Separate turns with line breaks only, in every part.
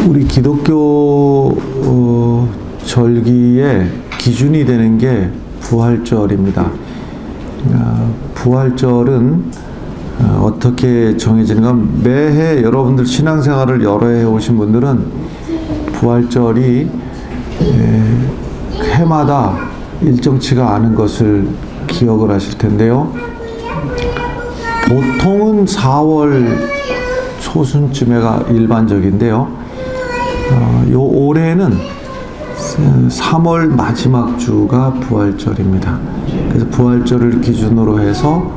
우리 기독교 절기의 기준이 되는 게 부활절입니다. 부활절은 어떻게 정해지는가? 매해 여러분들 신앙생활을 여러 해 오신 분들은 부활절이 해마다 일정치가 않은 것을 기억을 하실 텐데요. 보통은 4월 초순쯤에가 일반적인데요. 요 올해는 3월 마지막 주가 부활절입니다. 그래서 부활절을 기준으로 해서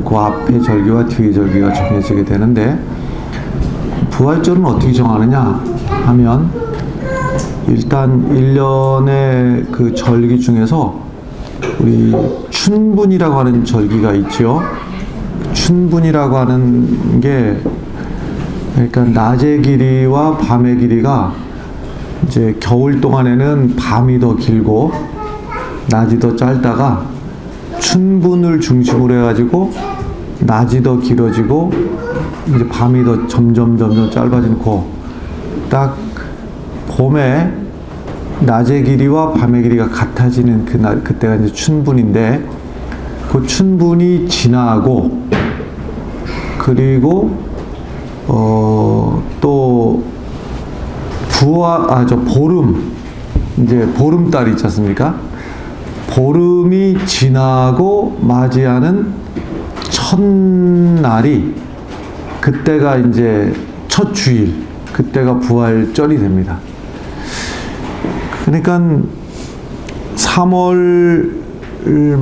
그 앞에 절기와 뒤의 절기가 정해지게 되는데, 부활절은 어떻게 정하느냐 하면, 일단 1년의 그 절기 중에서 우리 춘분이라고 하는 절기가 있죠. 춘분이라고 하는 게, 그러니까 낮의 길이와 밤의 길이가 이제 겨울 동안에는 밤이 더 길고 낮이 더 짧다가 춘분을 중심으로 해가지고 낮이 더 길어지고 이제 밤이 더 점점 짧아지고, 딱 봄에 낮의 길이와 밤의 길이가 같아지는 그때가 이제 춘분인데, 그 춘분이 지나고, 그리고 또 보름, 이제 보름달이 있지 않습니까? 보름이 지나고 맞이하는 첫날이, 그때가 이제 첫 주일, 그때가 부활절이 됩니다. 그러니까 3월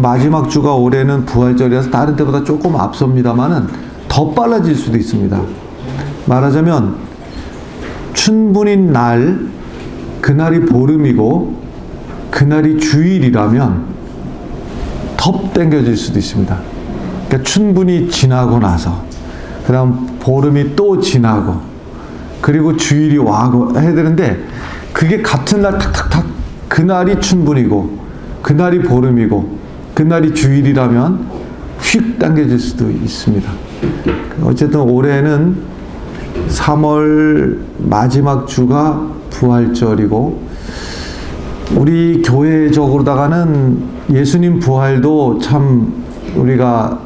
마지막 주가 올해는 부활절이라서 다른 때보다 조금 앞섭니다만은 더 빨라질 수도 있습니다. 말하자면 춘분인 날, 그날이 보름이고 그날이 주일이라면 더 땡겨질 수도 있습니다. 그러니까 춘분이 지나고 나서 그 다음 보름이 또 지나고 그리고 주일이 와고 해야 되는데, 그게 같은 날 탁탁탁 그날이 춘분이고 그날이 보름이고 그날이 주일이라면 휙 당겨질 수도 있습니다. 어쨌든 올해는 3월 마지막 주가 부활절이고, 우리 교회적으로다가는 예수님 부활도 참 우리가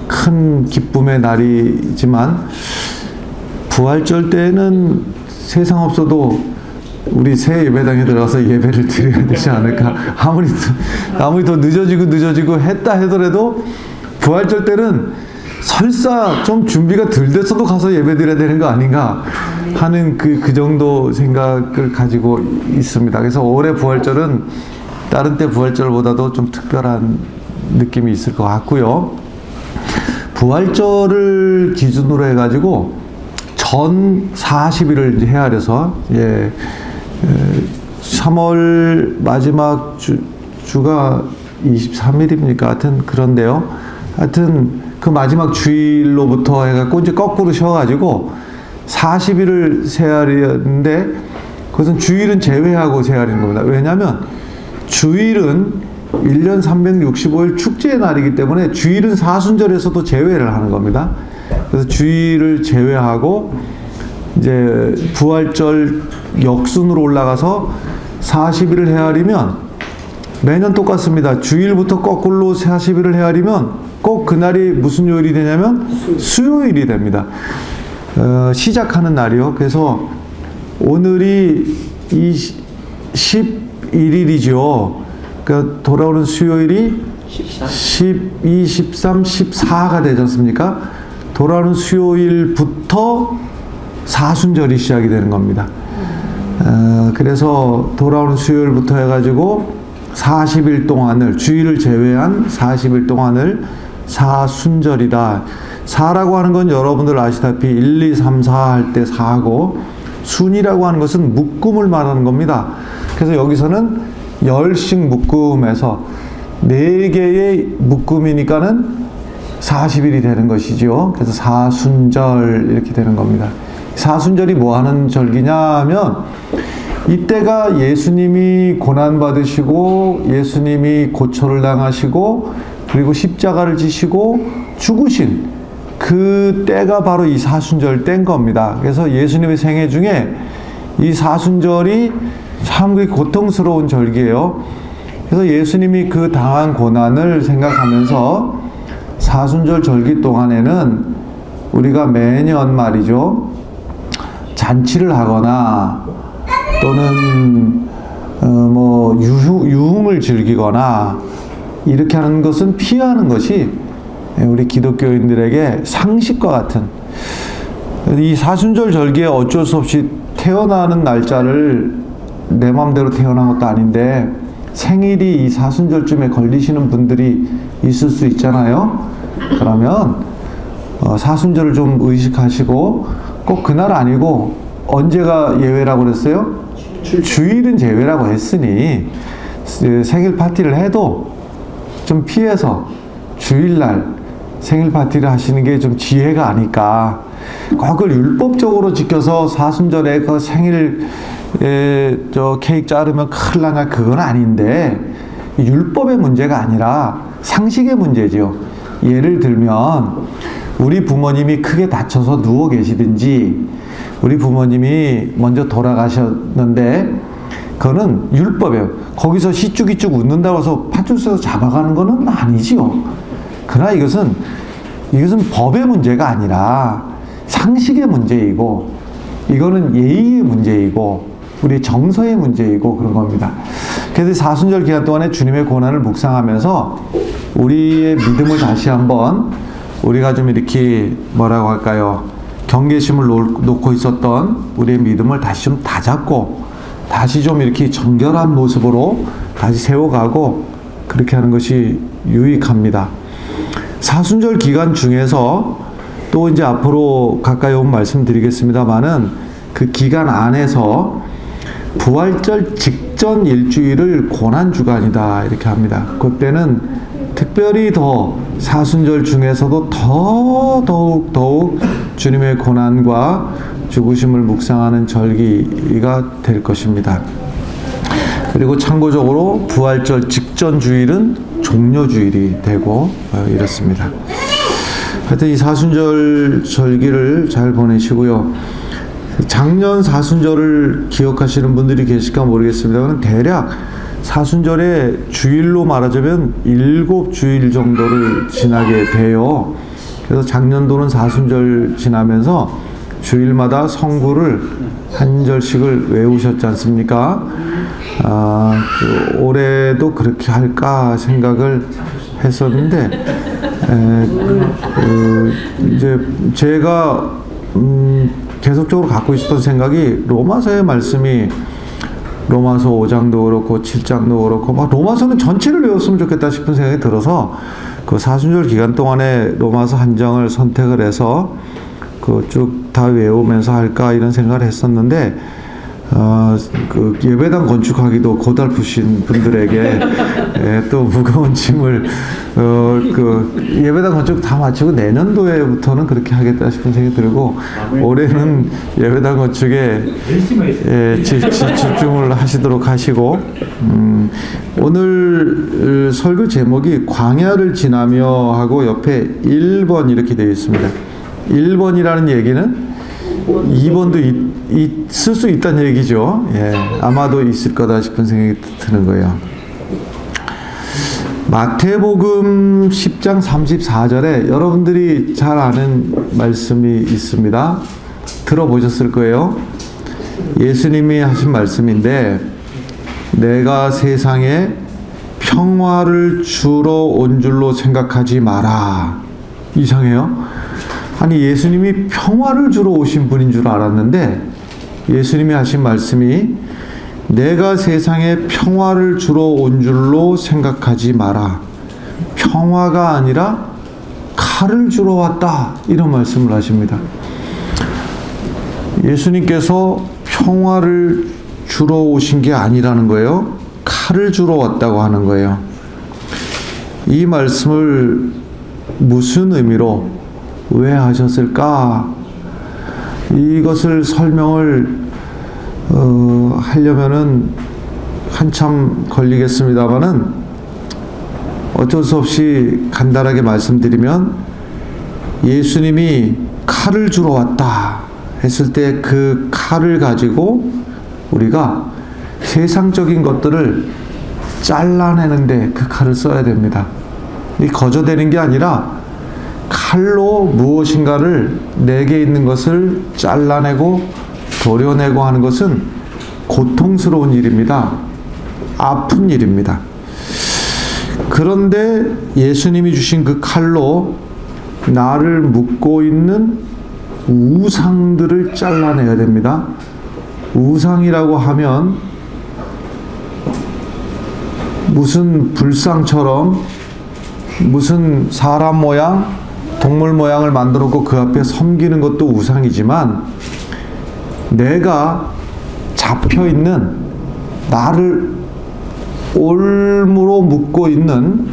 큰 기쁨의 날이지만, 부활절 때는 세상 없어도 우리 새 예배당에 들어가서 예배를 드려야 되지 않을까. 아무리 더 늦어지고 했다 하더라도 부활절 때는 설사 좀 준비가 덜 됐어도 가서 예배 드려야 되는 거 아닌가 하는 그 정도 생각을 가지고 있습니다. 그래서 올해 부활절은 다른 때 부활절보다도 좀 특별한 느낌이 있을 것 같고요. 부활절을 기준으로 해가지고 전 40일을 이제 헤아려서 3월 마지막 주가 23일입니까? 하여튼 그런데요. 하여튼 그 마지막 주일로부터 해갖고 이제 거꾸로 쉬어가지고 40일을 세하려는데, 그것은 주일은 제외하고 세하는 겁니다. 왜냐하면 주일은 1년 365일 축제의 날이기 때문에 주일은 사순절에서도 제외를 하는 겁니다. 그래서 주일을 제외하고 이제 부활절 역순으로 올라가서 40일을 헤아리면 매년 똑같습니다. 주일부터 거꾸로 40일을 헤아리면 꼭 그날이 무슨 요일이 되냐면 수요일이 됩니다. 시작하는 날이요. 그래서 오늘이 11일이죠. 그러니까 돌아오는 수요일이 12, 13, 14가 되지 않습니까? 돌아오는 수요일부터 사순절이 시작이 되는 겁니다. 그래서 돌아오는 수요일부터 해가지고 40일 동안을, 주일을 제외한 40일 동안을 사순절이다. 4라고 하는 건 여러분들 아시다시피 1, 2, 3, 4 할 때 4고, 순이라고 하는 것은 묶음을 말하는 겁니다. 그래서 여기서는 10씩 묶음에서 4개의 묶음이니까는 40일이 되는 것이죠. 그래서 사순절 이렇게 되는 겁니다. 사순절이 뭐 하는 절기냐 하면, 이때가 예수님이 고난받으시고 예수님이 고초를 당하시고 그리고 십자가를 지시고 죽으신 그 때가 바로 이 사순절 때인 겁니다. 그래서 예수님의 생애 중에 이 사순절이 참 고통스러운 절기예요. 그래서 예수님이 그 당한 고난을 생각하면서 사순절 절기 동안에는 우리가 매년 말이죠, 잔치를 하거나 또는 뭐 유흥을 즐기거나 이렇게 하는 것은 피하는 것이 우리 기독교인들에게 상식과 같은, 이 사순절 절기에 어쩔 수 없이 태어나는 날짜를 내 마음대로 태어난 것도 아닌데 생일이 이 사순절쯤에 걸리시는 분들이 있을 수 있잖아요. 그러면 사순절을 좀 의식하시고, 꼭 그날 아니고 언제가 예외라고 그랬어요? 주일은 제외라고 했으니 생일 파티를 해도 좀 피해서 주일날 생일 파티를 하시는 게 좀 지혜가 아닐까. 그걸 율법적으로 지켜서 사순절에 그 생일 저 케이크 자르면 큰일 나냐, 그건 아닌데, 율법의 문제가 아니라 상식의 문제죠. 예를 들면 우리 부모님이 크게 다쳐서 누워 계시든지 우리 부모님이 먼저 돌아가셨는데 그거는 율법이에요. 거기서 시쭉이쭉 웃는다고 해서 팥줄 써서 잡아가는 거는 아니지요. 그러나 이것은 법의 문제가 아니라 상식의 문제이고, 이거는 예의의 문제이고 우리 정서의 문제이고 그런 겁니다. 그래서 사순절 기간 동안에 주님의 고난을 묵상하면서 우리의 믿음을 다시 한번, 우리가 좀 이렇게 뭐라고 할까요, 경계심을 놓고 있었던 우리의 믿음을 다시 좀 다잡고 다시 좀 이렇게 정결한 모습으로 다시 세워가고 그렇게 하는 것이 유익합니다. 사순절 기간 중에서 또 이제 앞으로 가까이 오면 말씀드리겠습니다만은 그 기간 안에서 부활절 직전 일주일을 고난주간이다 이렇게 합니다. 그때는 특별히 더 사순절 중에서도 더욱 주님의 고난과 죽으심을 묵상하는 절기가 될 것입니다. 그리고 참고적으로 부활절 직전 주일은 종려주일이 되고 이렇습니다. 하여튼 이 사순절 절기를 잘 보내시고요. 작년 사순절을 기억하시는 분들이 계실까 모르겠습니다만 대략 사순절에 주일로 말하자면 7주일 정도를 지나게 돼요. 그래서 작년도는 사순절 지나면서 주일마다 성구를 한 절씩을 외우셨지 않습니까? 올해도 그렇게 할까 생각을 했었는데, 이제 제가 계속적으로 갖고 있었던 생각이, 로마서의 말씀이 로마서 5장도 그렇고 7장도 그렇고 막 로마서는 전체를 외웠으면 좋겠다 싶은 생각이 들어서 그 사순절 기간 동안에 로마서 한 장을 선택을 해서 그 쭉 다 외우면서 할까 이런 생각을 했었는데, 그 예배당 건축하기도 고달프신 분들에게 또 무거운 짐을 그 예배당 건축 다 마치고 내년도에부터는 그렇게 하겠다 싶은 생각이 들고, 올해는 예배당 건축에 집중을 하시도록 하시고, 오늘 설교 제목이 광야를 지나며 하고 옆에 1번 이렇게 되어 있습니다. 1번이라는 얘기는 2번도 있을 수 있다는 얘기죠. 예, 아마도 있을 거다 싶은 생각이 드는 거예요. 마태복음 10장 34절에 여러분들이 잘 아는 말씀이 있습니다. 들어보셨을 거예요. 예수님이 하신 말씀인데, 내가 세상에 평화를 주러 온 줄로 생각하지 마라. 이상해요. 아니, 예수님이 평화를 주러 오신 분인 줄 알았는데 예수님이 하신 말씀이 내가 세상에 평화를 주러 온 줄로 생각하지 마라. 평화가 아니라 칼을 주러 왔다. 이런 말씀을 하십니다. 예수님께서 평화를 주러 오신 게 아니라는 거예요. 칼을 주러 왔다고 하는 거예요. 이 말씀을 무슨 의미로 왜 하셨을까? 이것을 설명을 하려면은 한참 걸리겠습니다만은 어쩔 수 없이 간단하게 말씀드리면, 예수님이 칼을 주러 왔다 했을 때 그 칼을 가지고 우리가 세상적인 것들을 잘라내는데 그 칼을 써야 됩니다. 이 거저대는 게 아니라 칼로 무엇인가를 내게 있는 것을 잘라내고 도려내고 하는 것은 고통스러운 일입니다. 아픈 일입니다. 그런데 예수님이 주신 그 칼로 나를 묶고 있는 우상들을 잘라내야 됩니다. 우상이라고 하면 무슨 불상처럼 무슨 사람 모양, 동물 모양을 만들어 놓고 그 앞에 섬기는 것도 우상이지만 내가 잡혀 있는 나를 올무로 묶고 있는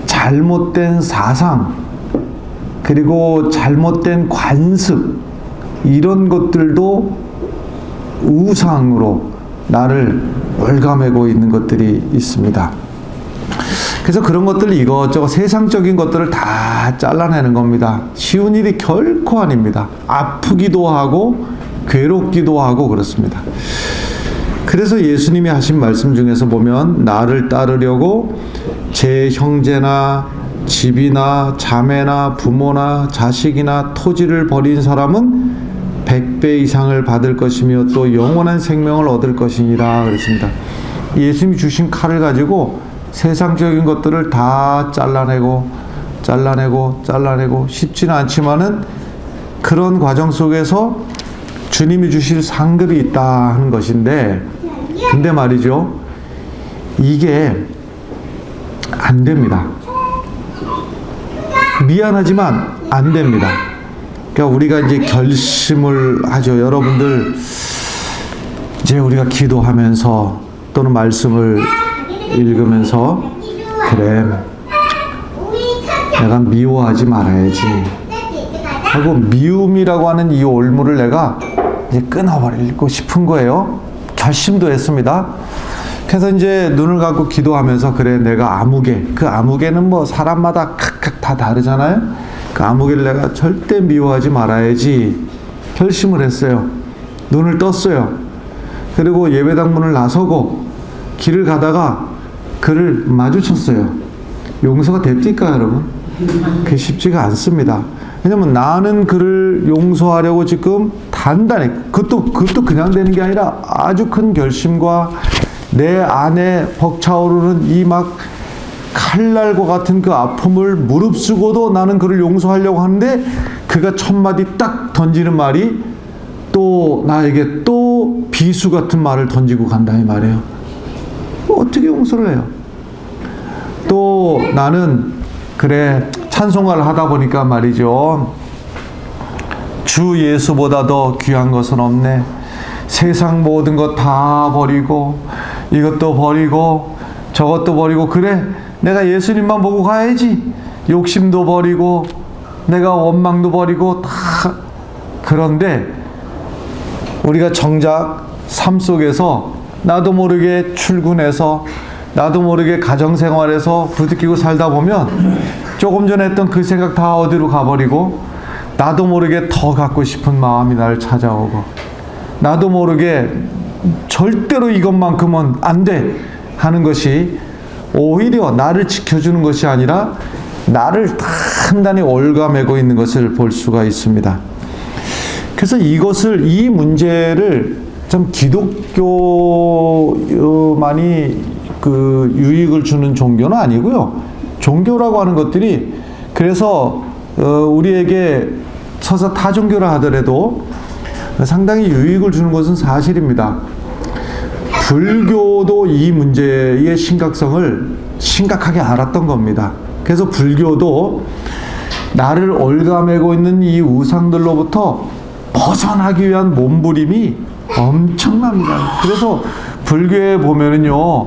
잘못된 사상 그리고 잘못된 관습 이런 것들도 우상으로 나를 올가매고 있는 것들이 있습니다. 그래서 그런 것들 이것저것 세상적인 것들을 다 잘라내는 겁니다. 쉬운 일이 결코 아닙니다. 아프기도 하고 괴롭기도 하고 그렇습니다. 그래서 예수님이 하신 말씀 중에서 보면 나를 따르려고 제 형제나 집이나 자매나 부모나 자식이나 토지를 버린 사람은 100배 이상을 받을 것이며 또 영원한 생명을 얻을 것이니라 그랬습니다. 예수님이 주신 칼을 가지고 세상적인 것들을 다 잘라내고 쉽지는 않지만은 그런 과정 속에서 주님이 주실 상급이 있다 하는 것인데 근데 말이죠. 이게 안 됩니다. 미안하지만 안 됩니다. 그러니까 우리가 이제 결심을 하죠. 여러분들 이제 우리가 기도하면서 또는 말씀을 읽으면서 그래 내가 미워하지 말아야지 하고 미움이라고 하는 이 올무를 내가 이제 끊어버리고 싶은 거예요. 결심도 했습니다. 그래서 이제 눈을 감고 기도하면서 그래 내가 아무개 그 아무개는 뭐 사람마다 각각 다 다르잖아요. 그 아무개를 내가 절대 미워하지 말아야지 결심을 했어요. 눈을 떴어요. 그리고 예배당 문을 나서고 길을 가다가 그를 마주쳤어요. 용서가 됩니까 여러분? 그게 쉽지가 않습니다. 왜냐면 나는 그를 용서하려고 지금 단단히 그것도 그냥 되는 게 아니라 아주 큰 결심과 내 안에 벅차오르는 이 막 칼날과 같은 그 아픔을 무릅쓰고도 나는 그를 용서하려고 하는데 그가 첫 마디 딱 던지는 말이 또 나에게 또 비수 같은 말을 던지고 간다 이 말이에요. 어떻게 용서를 해요? 또 나는 그래 찬송가를 하다 보니까 말이죠. 주 예수보다 더 귀한 것은 없네. 세상 모든 것 다 버리고 이것도 버리고 저것도 버리고 그래 내가 예수님만 보고 가야지. 욕심도 버리고 내가 원망도 버리고 다 그런데 우리가 정작 삶 속에서 나도 모르게 출근해서 나도 모르게 가정생활에서 부딪히고 살다 보면 조금 전에 했던 그 생각 다 어디로 가버리고 나도 모르게 더 갖고 싶은 마음이 나를 찾아오고 나도 모르게 절대로 이것만큼은 안 돼 하는 것이 오히려 나를 지켜주는 것이 아니라 나를 단단히 올가매고 있는 것을 볼 수가 있습니다. 그래서 이 문제를 좀 기독교만이 그 유익을 주는 종교는 아니고요. 종교라고 하는 것들이 그래서 우리에게 서서 타 종교라 하더라도 상당히 유익을 주는 것은 사실입니다. 불교도 이 문제의 심각성을 심각하게 알았던 겁니다. 그래서 불교도 나를 올가매고 있는 이 우상들로부터 벗어나기 위한 몸부림이 엄청납니다. 그래서 불교에 보면은요,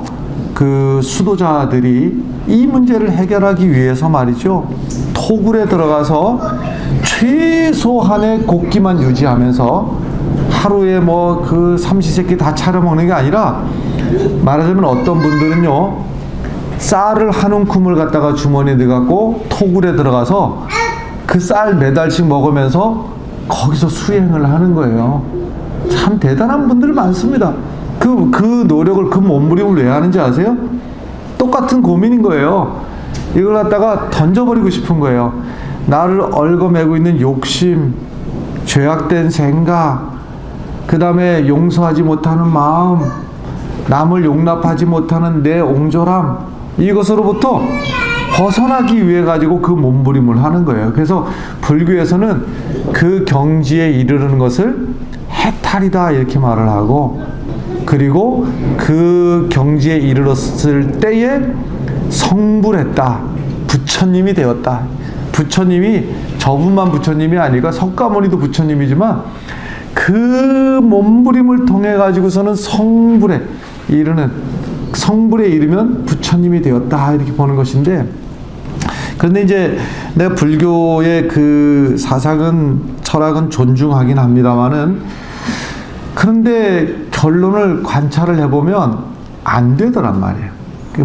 그 수도자들이 이 문제를 해결하기 위해서 말이죠, 토굴에 들어가서 최소한의 곱기만 유지하면서 하루에 뭐 그 삼시세끼 다 차려 먹는 게 아니라 말하자면 어떤 분들은요, 쌀을 한 움큼을 갖다가 주머니에 넣어갖고 토굴에 들어가서 그 쌀 매달씩 먹으면서 거기서 수행을 하는 거예요. 참 대단한 분들 많습니다. 그 노력을, 그 몸부림을 왜 하는지 아세요? 똑같은 고민인 거예요. 이걸 갖다가 던져버리고 싶은 거예요. 나를 얽어매고 있는 욕심, 죄악된 생각, 그 다음에 용서하지 못하는 마음, 남을 용납하지 못하는 내 옹졸함, 이것으로부터 벗어나기 위해 가지고 그 몸부림을 하는 거예요. 그래서 불교에서는 그 경지에 이르는 것을 해탈이다 이렇게 말을 하고, 그리고 그 경지에 이르렀을 때에 성불했다, 부처님이 되었다. 부처님이 저분만 부처님이 아니라 석가모니도 부처님이지만 그 몸부림을 통해 가지고서는 성불에 이르면 부처님이 되었다 이렇게 보는 것인데, 그런데 이제 내가 불교의 그 사상은, 철학은 존중하긴 합니다만은, 그런데 결론을 관찰을 해보면 안 되더란 말이에요.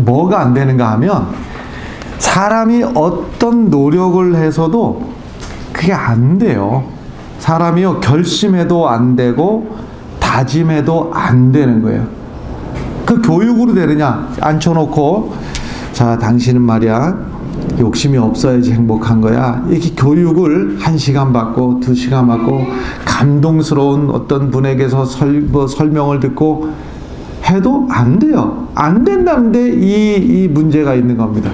뭐가 안 되는가 하면, 사람이 어떤 노력을 해서도 그게 안 돼요. 사람이요, 결심해도 안 되고 다짐해도 안 되는 거예요. 그 교육으로 되느냐? 앉혀놓고, 자, 당신은 말이야, 욕심이 없어야지 행복한 거야. 이렇게 교육을 1시간 받고 2시간 받고 감동스러운 어떤 분에게서 설명을 듣고 해도 안 돼요. 안 된다는데 이 문제가 있는 겁니다.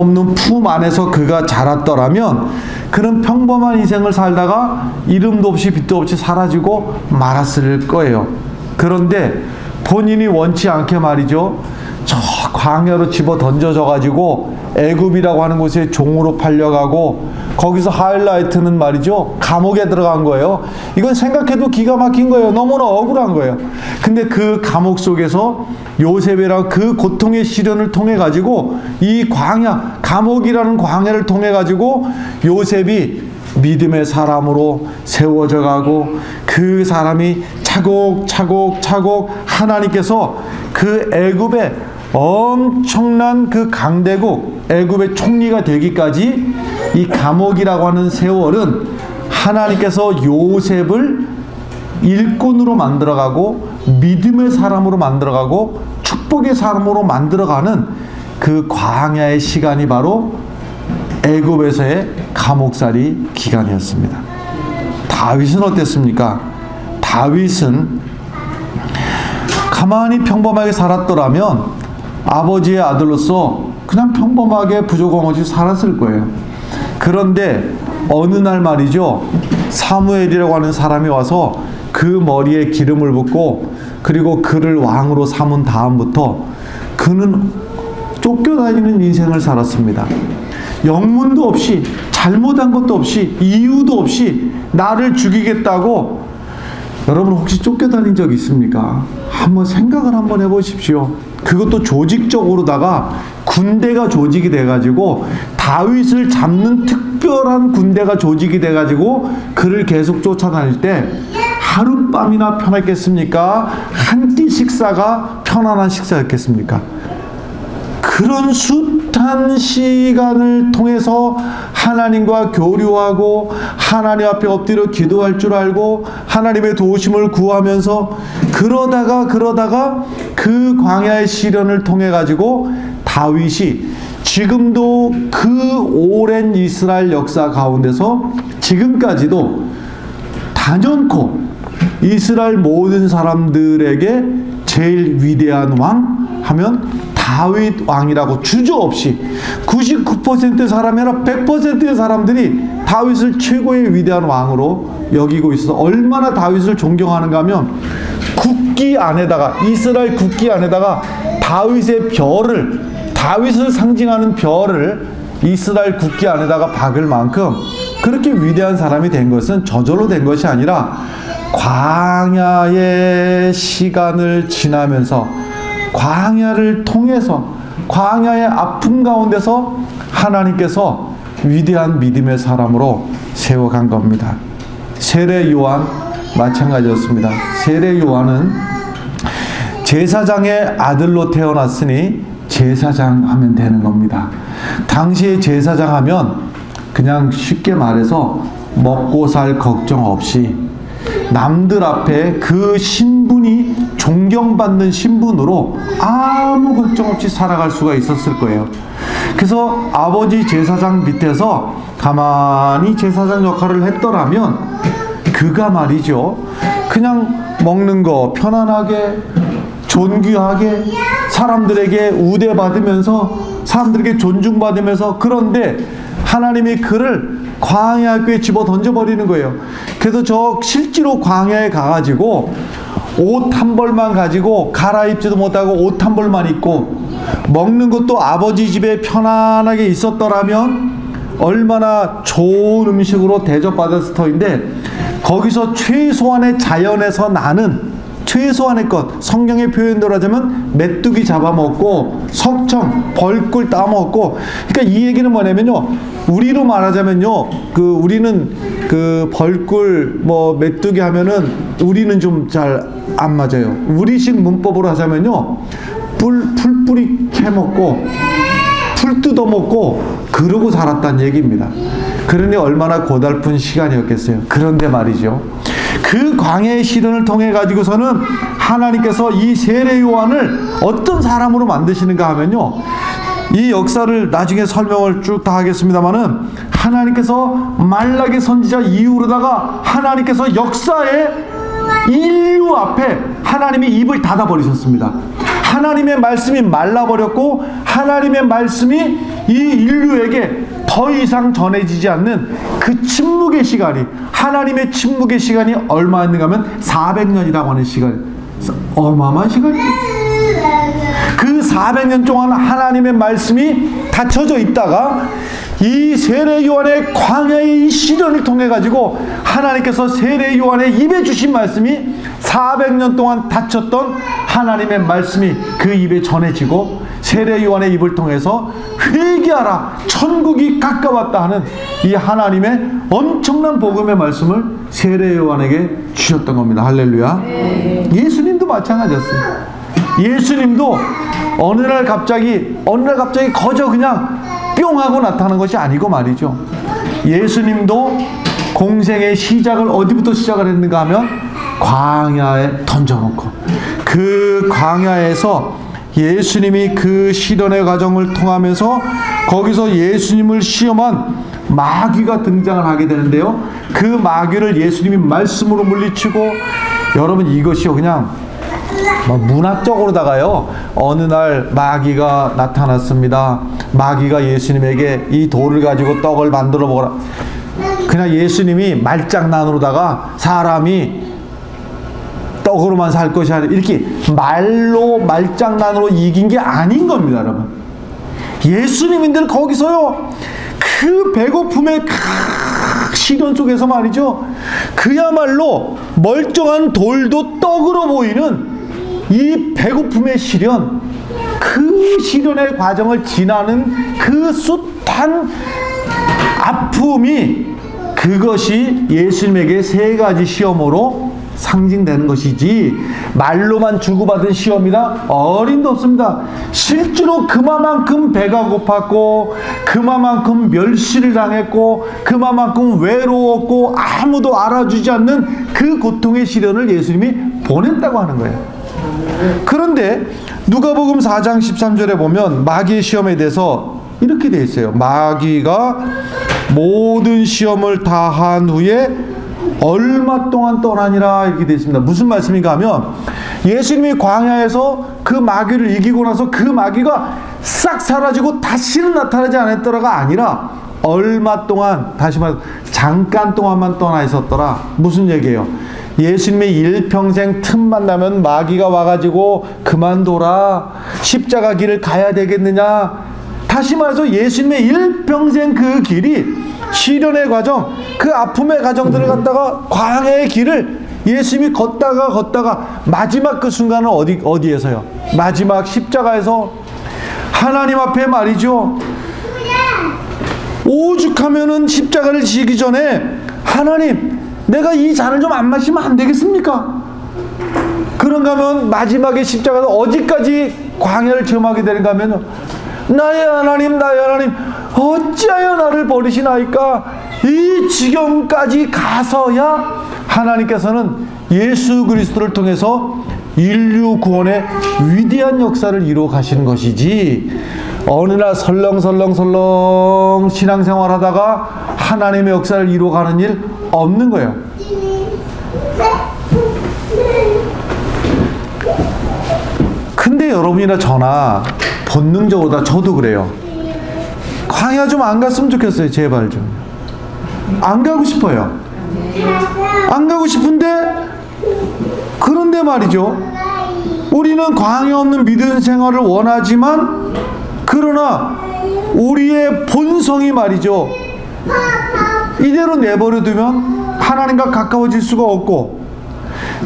없는 품 안에서 그가 자랐더라면 그는 평범한 인생을 살다가 이름도 없이 빛도 없이 사라지고 말았을 거예요. 그런데 본인이 원치 않게 말이죠, 저 광야로 집어 던져져 가지고 애굽이라고 하는 곳에 종으로 팔려가고, 거기서 하이라이트는 말이죠, 감옥에 들어간 거예요. 이건 생각해도 기가 막힌 거예요. 너무나 억울한 거예요. 근데 그 감옥 속에서 요셉이랑 그 고통의 시련을 통해 가지고, 이 광야, 감옥이라는 광야를 통해 가지고 요셉이 믿음의 사람으로 세워져 가고, 그 사람이 차곡차곡 하나님께서 그 애굽의 엄청난 그 강대국 애굽의 총리가 되기까지 이 감옥이라고 하는 세월은 하나님께서 요셉을 일꾼으로 만들어가고 믿음의 사람으로 만들어가고 축복의 사람으로 만들어가는 그 광야의 시간이 바로 애굽에서의 감옥살이 기간이었습니다. 다윗은 어땠습니까? 다윗은 가만히 평범하게 살았더라면 아버지의 아들로서 그냥 평범하게 부조공 없이 살았을 거예요. 그런데 어느 날 말이죠, 사무엘이라고 하는 사람이 와서 그 머리에 기름을 붓고 그리고 그를 왕으로 삼은 다음부터 그는 쫓겨다니는 인생을 살았습니다. 영문도 없이, 잘못한 것도 없이, 이유도 없이 나를 죽이겠다고. 여러분 혹시 쫓겨다닌 적 있습니까? 한번 생각을 한번 해보십시오. 그것도 조직적으로다가 군대가 조직이 돼가지고 다윗을 잡는 특별한 군대가 조직이 돼가지고 그를 계속 쫓아다닐 때 하룻밤이나 편했겠습니까? 한 끼 식사가 편안한 식사였겠습니까? 그런 숱한 시간을 통해서 하나님과 교류하고 하나님 앞에 엎드려 기도할 줄 알고 하나님의 도우심을 구하면서 그러다가 그 광야의 시련을 통해 가지고 다윗이 지금도 그 오랜 이스라엘 역사 가운데서 지금까지도 단연코 이스라엘 모든 사람들에게 제일 위대한 왕 하면 다윗 왕이라고 주저없이 99%의 사람이 아니라 100%의 사람들이 다윗을 최고의 위대한 왕으로 여기고 있어서 얼마나 다윗을 존경하는가 하면 국기 안에다가, 이스라엘 국기 안에다가 다윗의 별을, 다윗을 상징하는 별을 이스라엘 국기 안에다가 박을 만큼 그렇게 위대한 사람이 된 것은 저절로 된 것이 아니라 광야의 시간을 지나면서, 광야를 통해서, 광야의 아픔 가운데서 하나님께서 위대한 믿음의 사람으로 세워간 겁니다. 세례 요한 마찬가지였습니다. 세례 요한은 제사장의 아들로 태어났으니 제사장 하면 되는 겁니다. 당시에 제사장 하면 그냥 쉽게 말해서 먹고 살 걱정 없이 남들 앞에 그 신분이 존경받는 신분으로 아무 걱정 없이 살아갈 수가 있었을 거예요. 그래서 아버지 제사장 밑에서 가만히 제사장 역할을 했더라면 그가 말이죠, 그냥 먹는 거 편안하게 존귀하게 사람들에게 우대받으면서 사람들에게 존중받으면서, 그런데 하나님이 그를 광야에 집어 던져버리는 거예요. 그래서 저 실제로 광야에 가가지고 옷 한 벌만 가지고 갈아입지도 못하고 옷 한 벌만 입고 먹는 것도 아버지 집에 편안하게 있었더라면 얼마나 좋은 음식으로 대접받았을 터인데, 거기서 최소한의 자연에서 나는 최소한의 것, 성경의 표현대로 하자면 메뚜기 잡아먹고 석청, 벌꿀 따먹고. 그러니까 이 얘기는 뭐냐면요, 우리로 말하자면요, 우리는 벌꿀 메뚜기 하면은 우리는 좀 잘 안 맞아요. 우리식 문법으로 하자면요, 풀뿌리 캐먹고 풀 뜯어먹고 그러고 살았다는 얘기입니다. 그러니 얼마나 고달픈 시간이었겠어요. 그런데 말이죠, 그 광야의 시련을 통해 가지고서는 하나님께서 이 세례 요한을 어떤 사람으로 만드시는가 하면요, 이 역사를 나중에 설명을 쭉 다 하겠습니다만은 하나님께서 말라기 선지자 이후로다가 하나님께서 역사에 인류 앞에 하나님이 입을 닫아 버리셨습니다. 하나님의 말씀이 말라버렸고 하나님의 말씀이 이 인류에게 더 이상 전해지지 않는 그 침묵의 시간이, 하나님의 침묵의 시간이 얼마였는가 하면 400년이라고 하는 시간, 어마어마한 시간이에요. 그 400년 동안 하나님의 말씀이 닫혀져 있다가 이 세례 요한의 광야의 이 시련을 통해 가지고 하나님께서 세례 요한의 입에 주신 말씀이 400년 동안 닫혔던 하나님의 말씀이 그 입에 전해지고 세례 요한의 입을 통해서 회개하라, 천국이 가까웠다 하는 이 하나님의 엄청난 복음의 말씀을 세례 요한에게 주셨던 겁니다. 할렐루야. 예수님도 마찬가지였어요. 예수님도 어느 날 갑자기 거저 그냥 뿅 하고 나타나는 것이 아니고 말이죠. 예수님도 공생의 시작을 어디부터 시작을 했는가 하면 광야에 던져놓고, 그 광야에서 예수님이 그 시련의 과정을 통하면서 거기서 예수님을 시험한 마귀가 등장을 하게 되는데요, 그 마귀를 예수님이 말씀으로 물리치고, 여러분 이것이요 그냥 문학적으로다가요, 어느 날 마귀가 나타났습니다. 마귀가 예수님에게 이 돌을 가지고 떡을 만들어 먹어라. 그냥 예수님이 말장난으로다가 사람이 떡으로만 살 것이 아니라 이렇게 말로 말장난으로 이긴 게 아닌 겁니다, 여러분. 예수님인들 거기서요 그 배고픔의 시련 속에서 말이죠, 그야말로 멀쩡한 돌도 떡으로 보이는 이 배고픔의 시련, 그 시련의 과정을 지나는 그 숱한 아픔이, 그것이 예수님에게 세 가지 시험으로 상징되는 것이지 말로만 주고받은 시험이라 어림도 없습니다. 실제로 그만큼 배가 고팠고 그만큼 멸시를 당했고 그만큼 외로웠고 아무도 알아주지 않는 그 고통의 시련을 예수님이 보냈다고 하는 거예요. 그런데 누가복음 4장 13절에 보면 마귀의 시험에 대해서 이렇게 되어 있어요. 마귀가 모든 시험을 다 한 후에 얼마 동안 떠나니라, 이렇게 되어 있습니다. 무슨 말씀인가 하면 예수님이 광야에서 그 마귀를 이기고 나서 그 마귀가 싹 사라지고 다시는 나타나지 않았더라가 아니라 얼마 동안, 다시 말해서 잠깐 동안만 떠나 있었더라. 무슨 얘기예요? 예수님의 일평생 틈만 나면 마귀가 와가지고 그만둬라, 십자가 길을 가야 되겠느냐. 다시 말해서 예수님의 일평생 그 길이, 시련의 과정, 그 아픔의 과정들을 갖다가 광야의 길을 예수님이 걷다가 마지막 그 순간은 어디에서요? 마지막 십자가에서 하나님 앞에 말이죠, 오죽하면은 십자가를 지기 전에 하나님, 내가 이 잔을 좀 안 마시면 안 되겠습니까? 그런가 하면 마지막에 십자가에서 어디까지 광야를 체험하게 되는가 하면 나의 하나님, 나의 하나님, 어찌하여 나를 버리시나이까? 이 지경까지 가서야 하나님께서는 예수 그리스도를 통해서 인류 구원의 위대한 역사를 이루어 가시는 것이지, 어느 날 설렁설렁 신앙생활 하다가 하나님의 역사를 이루어 가는 일 없는 거예요. 근데 여러분이나 저나 본능적으로 다, 저도 그래요. 광야 좀 안 갔으면 좋겠어요. 제발 좀. 안 가고 싶어요. 안 가고 싶은데, 그런데 말이죠, 우리는 광야 없는 믿음 생활을 원하지만, 그러나 우리의 본성이 말이죠, 이대로 내버려 두면 하나님과 가까워질 수가 없고,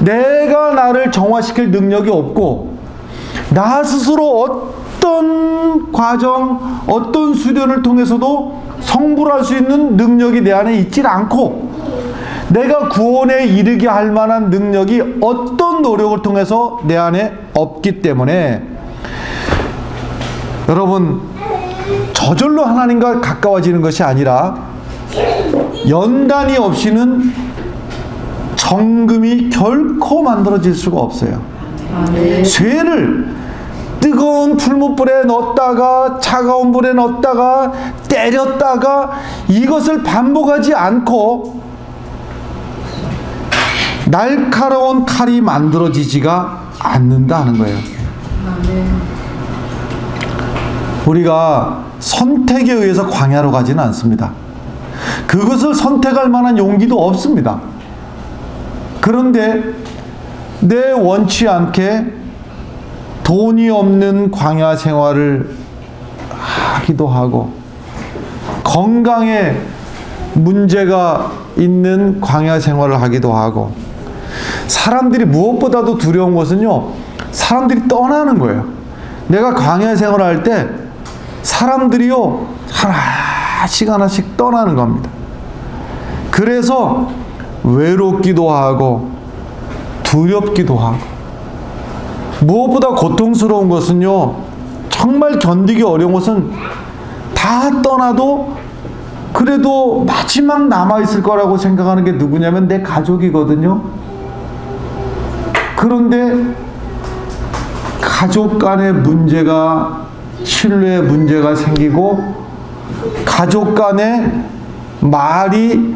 내가 나를 정화시킬 능력이 없고, 나 스스로 어떤 과정, 어떤 수련을 통해서도 성불할 수 있는 능력이 내 안에 있질 않고, 내가 구원에 이르게 할 만한 능력이 어떤 노력을 통해서 내 안에 없기 때문에, 여러분, 저절로 하나님과 가까워지는 것이 아니라 연단이 없이는 정금이 결코 만들어질 수가 없어요. 쇠를 뜨거운 풀무불에 넣었다가 차가운 불에 넣었다가 때렸다가 이것을 반복하지 않고 날카로운 칼이 만들어지지가 않는다는 거예요. 우리가 선택에 의해서 광야로 가지는 않습니다. 그것을 선택할 만한 용기도 없습니다. 그런데 내 원치 않게 돈이 없는 광야 생활을 하기도 하고, 건강에 문제가 있는 광야 생활을 하기도 하고, 사람들이 무엇보다도 두려운 것은요, 사람들이 떠나는 거예요. 내가 광야 생활을 할 때 사람들이요, 하나씩 하나씩 떠나는 겁니다. 그래서 외롭기도 하고 두렵기도 하고, 무엇보다 고통스러운 것은요, 정말 견디기 어려운 것은 다 떠나도 그래도 마지막 남아있을 거라고 생각하는 게 누구냐면 내 가족이거든요. 그런데 가족 간의 문제가, 신뢰의 문제가 생기고, 가족 간의 말이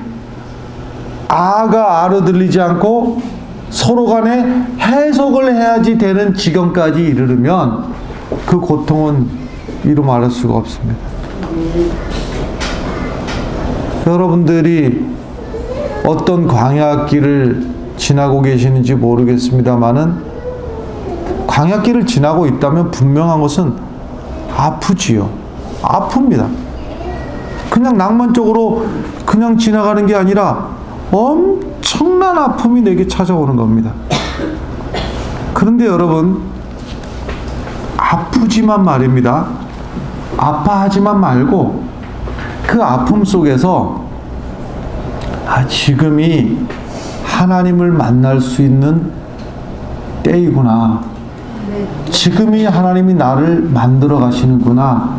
아가 아로 들리지 않고 서로 간에 해석을 해야지 되는 지경까지 이르르면 그 고통은 이루 말할 수가 없습니다. 여러분들이 어떤 광야길을 지나고 계시는지 모르겠습니다만은, 광야길을 지나고 있다면 분명한 것은 아프지요. 아픕니다. 그냥 낭만적으로 그냥 지나가는 게 아니라 엄청난 아픔이 내게 찾아오는 겁니다. 그런데 여러분, 아프지만 말입니다. 아파하지만 말고 그 아픔 속에서 지금이 하나님을 만날 수 있는 때이구나. 지금이 하나님이 나를 만들어 가시는구나.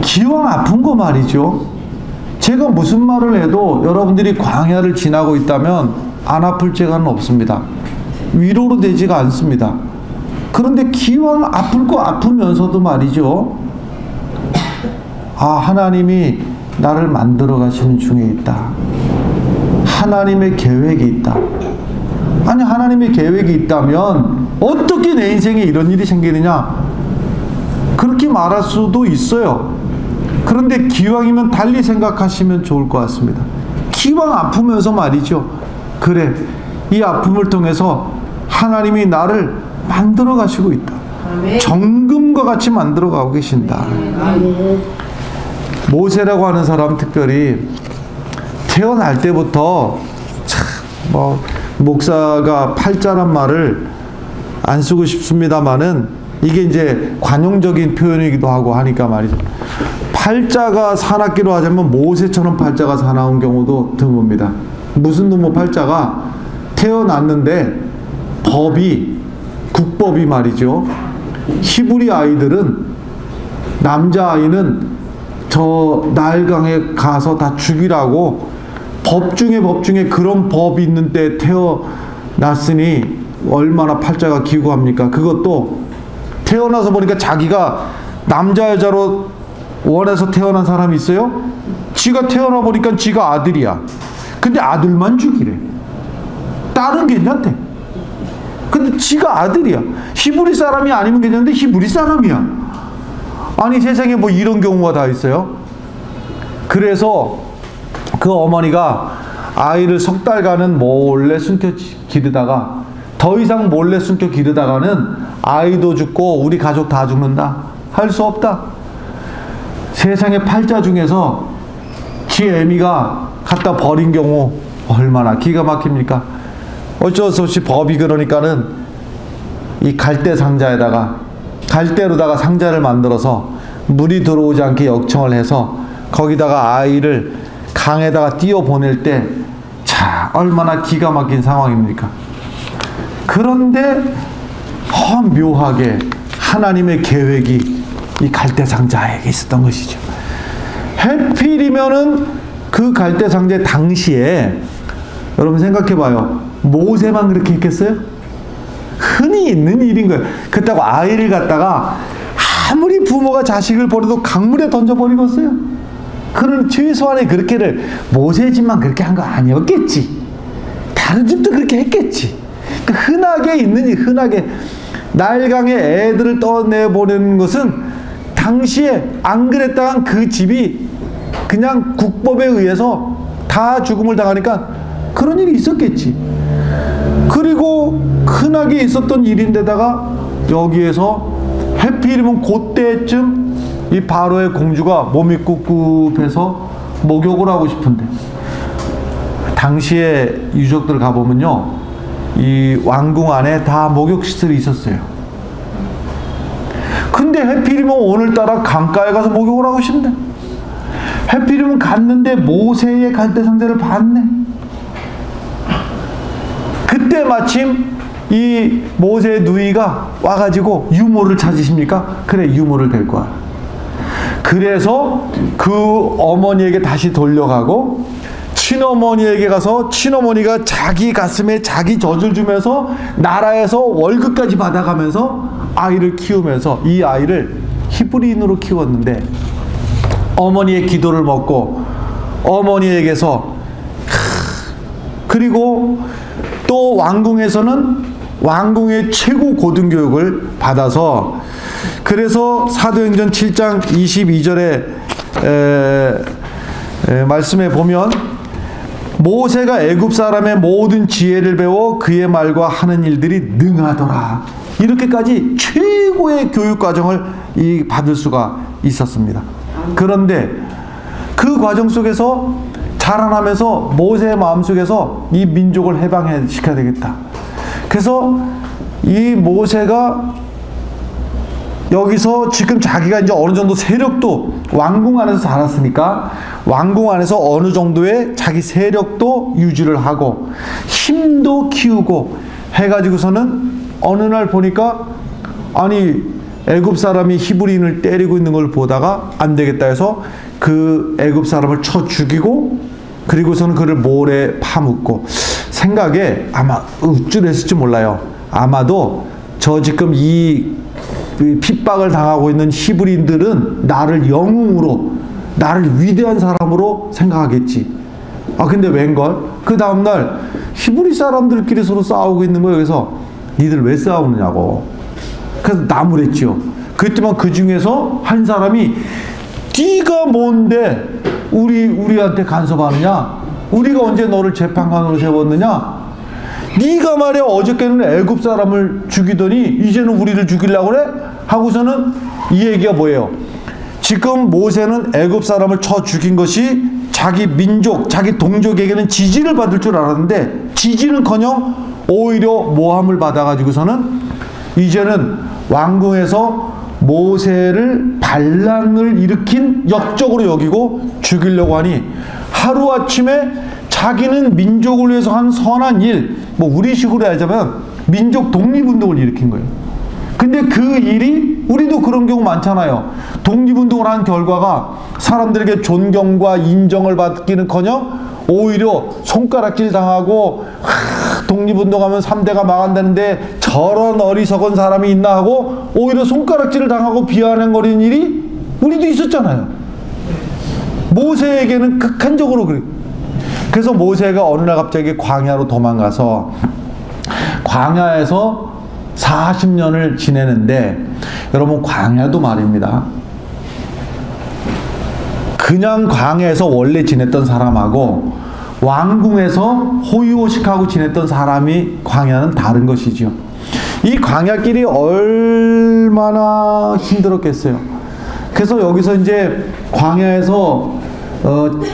기왕 아픈 거 말이죠. 제가 무슨 말을 해도 여러분들이 광야를 지나고 있다면 안 아플 재간은 없습니다. 위로로 되지가 않습니다. 그런데 기왕 아플 거 아프면서도 말이죠, 하나님이 나를 만들어 가시는 중에 있다. 하나님의 계획이 있다. 아니, 하나님의 계획이 있다면 어떻게 내 인생에 이런 일이 생기느냐, 그렇게 말할 수도 있어요. 그런데 기왕이면 달리 생각하시면 좋을 것 같습니다. 기왕 아프면서 말이죠, 그래, 이 아픔을 통해서 하나님이 나를 만들어 가시고 있다. 정금과 같이 만들어 가고 계신다. 모세라고 하는 사람 특별히 태어날 때부터 목사가 팔자란 말을 안 쓰고 싶습니다만은 이게 이제 관용적인 표현이기도 하고 하니까 말이죠. 팔자가 사납기로 하자면 모세처럼 팔자가 사나운 경우도 드뭅니다. 무슨 놈의 팔자가 태어났는데 국법이 말이죠, 히브리 아이들은, 남자아이는 저 나일강에 가서 다 죽이라고 법 중에 그런 법이 있는 때 태어났으니 얼마나 팔자가 기구합니까? 그것도 태어나서 보니까 자기가 남자 여자로 원해서 태어난 사람이 있어요? 지가 태어나 보니까 지가 아들이야. 근데 아들만 죽이래. 딸은 괜찮대. 근데 지가 아들이야. 히브리 사람이 아니면 괜찮은데 히브리 사람이야. 아니, 세상에 뭐 이런 경우가 다 있어요. 그래서 그 어머니가 아이를 석 달간은 몰래 숨겨 기르다가, 더 이상 몰래 숨겨 기르다가는 아이도 죽고 우리 가족 다 죽는다. 할 수 없다. 세상에 팔자 중에서 지 애미가 갖다 버린 경우 얼마나 기가 막힙니까? 어쩔 수 없이 법이 그러니까는 이 갈대 상자에다가, 갈대로다가 상자를 만들어서 물이 들어오지 않게 역청을 해서 거기다가 아이를 강에다가 띄워 보낼 때, 자, 얼마나 기가 막힌 상황입니까? 그런데 묘하게 하나님의 계획이 이 갈대 상자에게 있었던 것이죠. 해필이면은 그 갈대 상자 당시에, 여러분 생각해 봐요. 모세만 그렇게 했겠어요? 흔히 있는 일인 거예요. 그렇다고 아이를 갖다가 아무리 부모가 자식을 버려도 강물에 던져버리겠어요? 그는 최소한의 그렇게를, 모세 집만 그렇게 한 거 아니었겠지. 다른 집도 그렇게 했겠지. 흔하게 있는 일, 흔하게 나일강에 애들을 떠내보내는 것은 당시에 안 그랬다간 그 집이 그냥 국법에 의해서 다 죽음을 당하니까 그런 일이 있었겠지. 그리고 흔하게 있었던 일인데다가 여기에서 해필이면 그때쯤 이 바로의 공주가 몸이 꿉꿉해서 목욕을 하고 싶은데, 당시에 유적들 가보면요, 이 왕궁 안에 다 목욕시설이 있었어요. 근데 해필이면 오늘따라 강가에 가서 목욕을 하고 싶네. 해필이면 갔는데 모세의 갈대상자를 봤네. 그때 마침 이 모세의 누이가 와가지고 유모를 찾으십니까? 그래, 유모를 될 거야. 그래서 그 어머니에게 다시 돌려가고 친어머니에게 가서 친어머니가 자기 가슴에 자기 젖을 주면서 나라에서 월급까지 받아가면서 아이를 키우면서 이 아이를 히브리인으로 키웠는데, 어머니의 기도를 먹고 어머니에게서, 그리고 또 왕궁에서는 왕궁의 최고 고등교육을 받아서, 그래서 사도행전 7장 22절에 말씀에 보면 모세가 애굽 사람의 모든 지혜를 배워 그의 말과 하는 일들이 능하더라, 이렇게까지 최고의 교육 과정을 받을 수가 있었습니다. 그런데 그 과정 속에서 자라나면서 모세의 마음속에서 이 민족을 해방시켜야 되겠다. 그래서 이 모세가 여기서 지금 자기가 이제 어느 정도 세력도, 왕궁 안에서 자랐으니까 왕궁 안에서 어느 정도의 자기 세력도 유지를 하고 힘도 키우고 해가지고서는 어느 날 보니까, 아니 애굽 사람이 히브리인을 때리고 있는 걸 보다가 안 되겠다 해서 그 애굽 사람을 쳐 죽이고, 그리고서는 그를 모래 파묻고, 생각에 아마 우쭐했을지 몰라요. 아마도 저 지금 이 핍박을 당하고 있는 히브리인들은 나를 영웅으로, 나를 위대한 사람으로 생각하겠지. 아 근데 웬걸? 그 다음날 히브리 사람들끼리 서로 싸우고 있는 거예요. 그래서 니들 왜 싸우느냐고. 그래서 나무랬지요. 그랬더니 그 중에서 한 사람이, 네가 뭔데 우리한테 간섭하느냐? 우리가 언제 너를 재판관으로 세웠느냐? 네가 말이야 어저께는 애굽 사람을 죽이더니 이제는 우리를 죽이려고 그래? 하고서는 이 얘기가 뭐예요? 지금 모세는 애굽 사람을 쳐 죽인 것이 자기 민족, 자기 동족에게는 지지를 받을 줄 알았는데 지지는커녕 오히려 모함을 받아가지고서는 이제는 왕궁에서 모세를 반란을 일으킨 역적으로 여기고 죽이려고 하니, 하루아침에 자기는 민족을 위해서 한 선한 일, 뭐 우리식으로 하자면 민족 독립운동을 일으킨 거예요. 근데 그 일이, 우리도 그런 경우 많잖아요. 독립운동을 한 결과가 사람들에게 존경과 인정을 받기는커녕 오히려 손가락질 당하고, 독립운동하면 3대가 망한다는데 저런 어리석은 사람이 있나 하고 오히려 손가락질을 당하고 비아냥거리는 일이 우리도 있었잖아요. 모세에게는 극한적으로 그래. 그래서 모세가 어느 날 갑자기 광야로 도망가서 광야에서 40년을 지내는데, 여러분 광야도 말입니다, 그냥 광야에서 원래 지냈던 사람하고 왕궁에서 호의호식하고 지냈던 사람이, 광야는 다른 것이지요. 이 광야길이 얼마나 힘들었겠어요. 그래서 여기서 이제 광야에서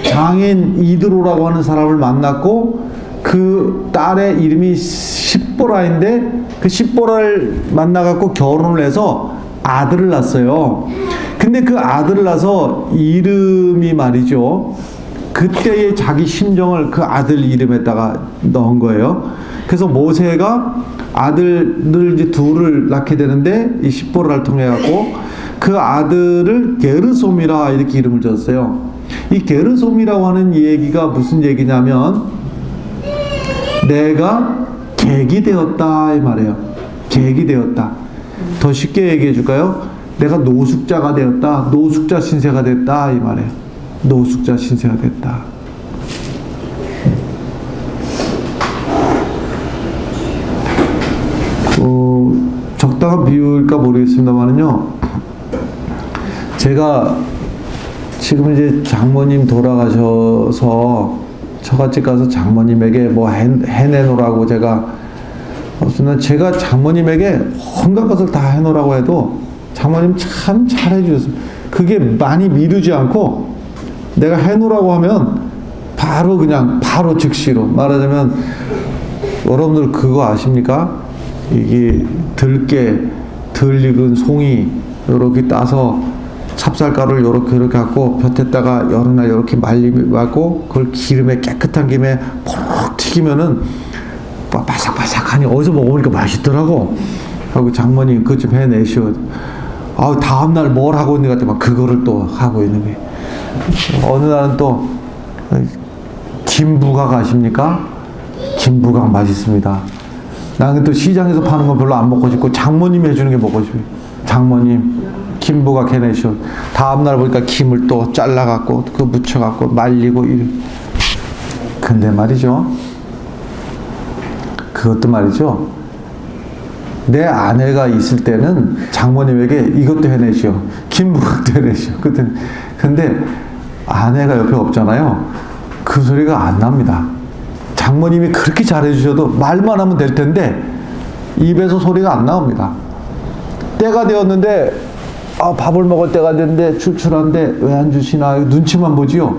장인 이드로라고 하는 사람을 만났고, 그 딸의 이름이 십보라인데 그 십보라를 만나갖고 결혼을 해서 아들을 낳았어요. 근데 그 아들을 낳아서 이름이 말이죠, 그때의 자기 심정을 그 아들 이름에다가 넣은 거예요. 그래서 모세가 아들을 이제 둘을 낳게 되는데, 이 십보라를 통해 갖고 그 아들을 게르솜이라 이렇게 이름을 줬어요. 이 게르솜이라고 하는 얘기가 무슨 얘기냐면, 내가 객이 되었다 이 말이에요. 객이 되었다. 더 쉽게 얘기해 줄까요? 내가 노숙자가 되었다, 노숙자 신세가 됐다 이 말이에요. 노숙자 신세가 됐다. 적당한 비유일까 모르겠습니다만은요, 제가 지금 이제 장모님 돌아가셔서 처갓집 가서 장모님에게 뭐 해내놓으라고 제가 장모님에게 온갖 것을 다 해놓으라고 해도 장모님 참 잘해주셨어요. 그게 많이 미루지 않고 내가 해놓으라고 하면 바로 즉시로. 말하자면 여러분들 그거 아십니까? 이게 덜 익은 송이 이렇게 따서 찹쌀가루를 이렇게 갖고 볕에다가 여러 날 이렇게 말리고 그걸 기름에 깨끗한 김에 푹 튀기면은 바삭바삭하니 어디서 먹으니까 맛있더라고. 하고 장모님 그것 좀 해내시오. 다음날 뭘 하고 있는 것 같아. 막 그거를 또 하고 있는 게. 어느 날은 또 김부각 아십니까? 김부각 맛있습니다. 나는 또 시장에서 파는 건 별로 안 먹고 싶고 장모님이 해주는 게 먹고 싶어요. 장모님 김부각 해내시오. 다음날 보니까 김을 또 잘라갖고 그거 묻혀갖고 말리고 근데 말이죠, 그것도 말이죠, 내 아내가 있을 때는 장모님에게 이것도 해내시오, 김부각도 해내시오. 근데 아내가 옆에 없잖아요. 그 소리가 안 납니다. 장모님이 그렇게 잘해주셔도 말만 하면 될 텐데 입에서 소리가 안 나옵니다. 때가 되었는데 밥을 먹을 때가 됐는데 출출한데 왜 안 주시나 눈치만 보지요.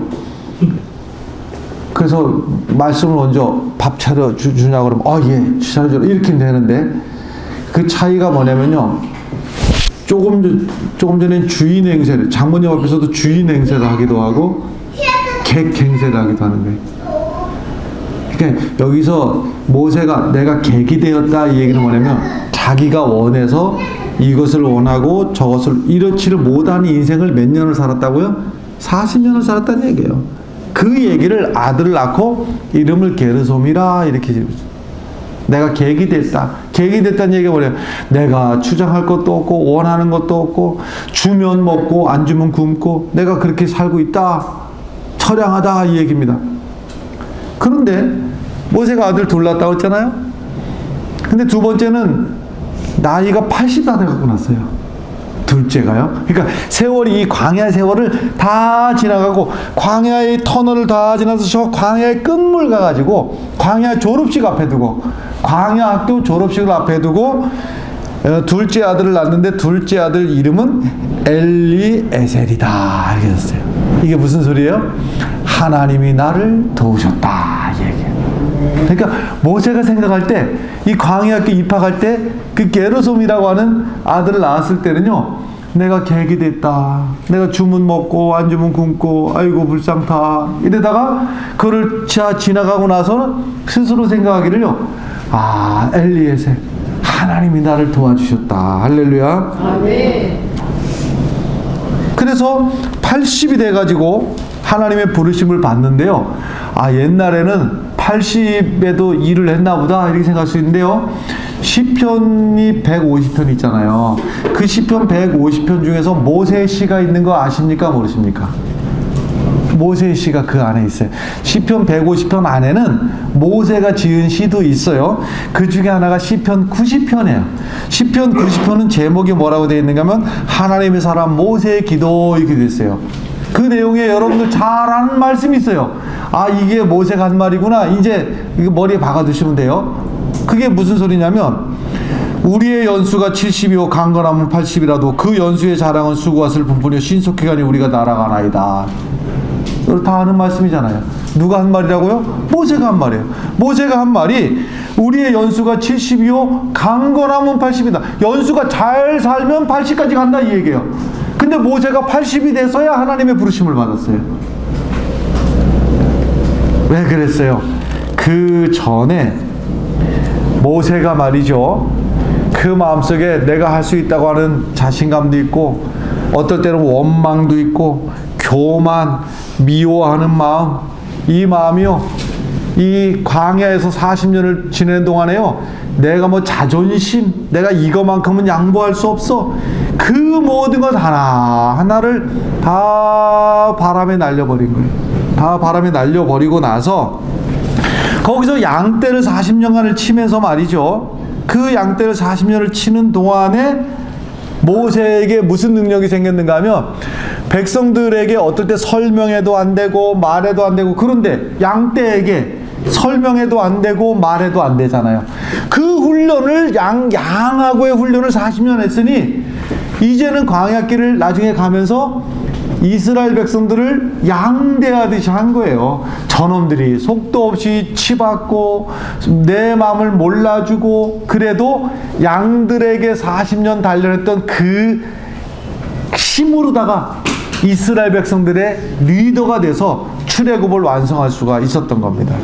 그래서 말씀을 먼저 밥 차려 주냐 그러면 예 차려주라 이렇게 되는데, 그 차이가 뭐냐면요, 조금 전에 주인 행세를, 장모님 앞에서도 주인 행세를 하기도 하고 객 행세를 하기도 하는 거예요. 그러니까 여기서 모세가 내가 객이 되었다 이 얘기는 뭐냐면, 자기가 원해서 이것을 원하고 저것을 이렇지를 못하는 인생을 몇 년을 살았다고요? 40년을 살았다는 얘기예요. 그 얘기를 아들을 낳고 이름을 게르솜이라 이렇게 지었어요. 내가 객이 됐다. 객이 됐다는 얘기가 뭐냐면 내가 주장할 것도 없고 원하는 것도 없고 주면 먹고 안 주면 굶고 내가 그렇게 살고 있다. 처량하다 이 얘기입니다. 그런데 모세가 아들 둘 낳았다고 했잖아요. 근데 두 번째는 나이가 80 다 돼갖고 났어요. 둘째가요. 그러니까 세월이, 이 광야 세월을 다 지나가고 광야의 터널을 다 지나서 저 광야의 끝물 가가지고 광야 졸업식 앞에 두고, 광야 학교 졸업식을 앞에 두고 둘째 아들을 낳았는데 둘째 아들 이름은 엘리에셀이다 이렇게 했어요. 이게 무슨 소리예요? 하나님이 나를 도우셨다 이 얘기예요. 그러니까 모세가 생각할 때, 이 광야학교 입학할 때 그 게르솜이라고 하는 아들을 낳았을 때는요, 내가 객이 됐다, 내가 주면 먹고 안 주면 굶고 아이고 불쌍타 이러다가 그를 지나가고 나서는 스스로 생각하기를요, 엘리에셀 하나님이 나를 도와주셨다. 할렐루야. 아멘. 그래서 80이 돼가지고 하나님의 부르심을 받는데요, 옛날에는 80에도 일을 했나 보다 이렇게 생각할 수 있는데요, 시편이 150편 있잖아요. 그 시편 150편 중에서 모세의 시가 있는 거 아십니까 모르십니까? 모세의 시가 그 안에 있어요. 시편 150편 안에는 모세가 지은 시도 있어요. 그 중에 하나가 시편 90편이에요. 시편 90편은 제목이 뭐라고 되어 있는가 하면 하나님의 사람 모세의 기도 이렇게 되어 있어요. 그 내용에 여러분들 잘 아는 말씀이 있어요. 이게 모세가 한 말이구나. 이제 이거 머리에 박아두시면 돼요. 그게 무슨 소리냐면, 우리의 연수가 70이요 강건하면 80이라도 그 연수의 자랑은 수고와 슬픔뿐이요 신속히 가니 우리가 날아가나이다. 이걸 다 아는 말씀이잖아요. 누가 한 말이라고요? 모세가 한 말이에요. 모세가 한 말이 우리의 연수가 70이요 강건하면 80이다. 연수가 잘 살면 80까지 간다 이 얘기예요. 근데 모세가 80이 돼서야 하나님의 부르심을 받았어요. 왜 그랬어요? 그 전에 모세가 말이죠, 그 마음속에 내가 할 수 있다고 하는 자신감도 있고 어떨 때는 원망도 있고 교만, 미워하는 마음, 이 마음이요, 이 광야에서 40년을 지내는 동안에요, 내가 뭐 자존심, 내가 이거만큼은 양보할 수 없어, 그 모든 것 하나하나를 다 바람에 날려버린 거예요. 다 바람에 날려버리고 나서 거기서 양떼를 40년간을 치면서 말이죠, 그 양떼를 40년을 치는 동안에 모세에게 무슨 능력이 생겼는가 하면 백성들에게 어떨 때 설명해도 안 되고 말해도 안 되고, 그런데 양떼에게 설명해도 안 되고 말해도 안 되잖아요. 그 훈련을 양하고의 훈련을 40년 했으니 이제는 광야길을 나중에 가면서 이스라엘 백성들을 양대하듯이 한 거예요. 저놈들이 속도 없이 치받고 내 마음을 몰라주고, 그래도 양들에게 40년 단련했던 그 힘으로다가 이스라엘 백성들의 리더가 돼서 출애굽을 완성할 수가 있었던 겁니다.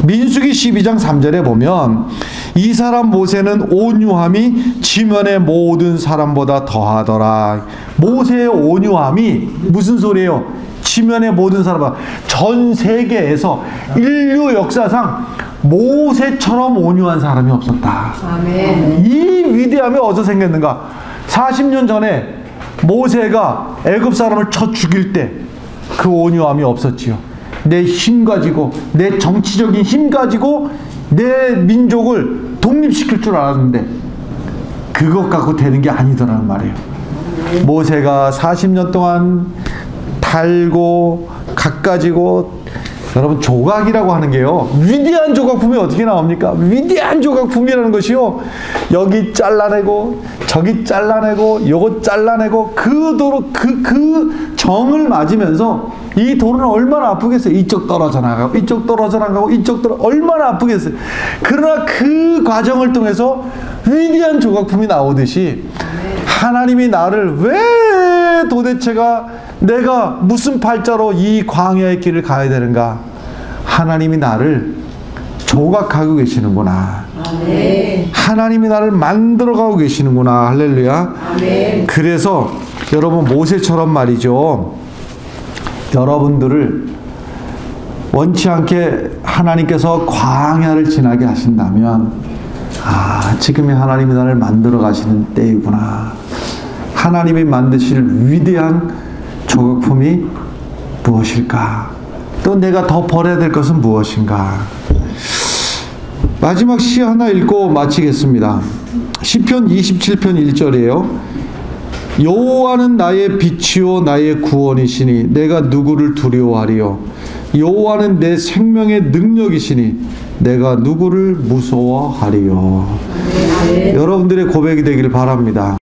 민수기 12장 3절에 보면 이 사람 모세는 온유함이 지면의 모든 사람보다 더하더라. 모세의 온유함이 무슨 소리예요? 지면의 모든 사람, 전 세계에서 인류 역사상 모세처럼 온유한 사람이 없었다. 아멘. 이 위대함이 어디서 생겼는가? 40년 전에 모세가 애굽 사람을 쳐 죽일 때 그 온유함이 없었지요. 내 힘 가지고, 내 정치적인 힘 가지고 내 민족을 독립시킬 줄 알았는데 그것 갖고 되는 게 아니더라는 말이에요. 모세가 40년 동안 달고 갖가지고, 여러분 조각이라고 하는 게요, 위대한 조각품이 어떻게 나옵니까? 위대한 조각품이라는 것이요, 여기 잘라내고 저기 잘라내고 요거 잘라내고, 그 도로 그 정을 맞으면서 이 돌은 얼마나 아프겠어요. 이쪽 떨어져 나가고 이쪽 떨어져 나가고 이쪽 얼마나 아프겠어요. 그러나 그 과정을 통해서 위대한 조각품이 나오듯이 하나님이 나를 왜 도대체가 내가 무슨 팔자로 이 광야의 길을 가야 되는가? 하나님이 나를 조각하고 계시는구나. 아멘. 하나님이 나를 만들어가고 계시는구나. 할렐루야. 아멘. 그래서 여러분 모세처럼 말이죠, 여러분들을 원치 않게 하나님께서 광야를 지나게 하신다면, 지금이 하나님이 나를 만들어 가시는 때이구나. 하나님이 만드실 위대한 조각품이 무엇일까? 또 내가 더 버려야 될 것은 무엇인가? 마지막 시 하나 읽고 마치겠습니다. 시편 27편 1절이에요. 여호와는 나의 빛이요 나의 구원이시니 내가 누구를 두려워하리요. 여호와는 내 생명의 능력이시니 내가 누구를 무서워하리요. 여러분들의 고백이 되기를 바랍니다.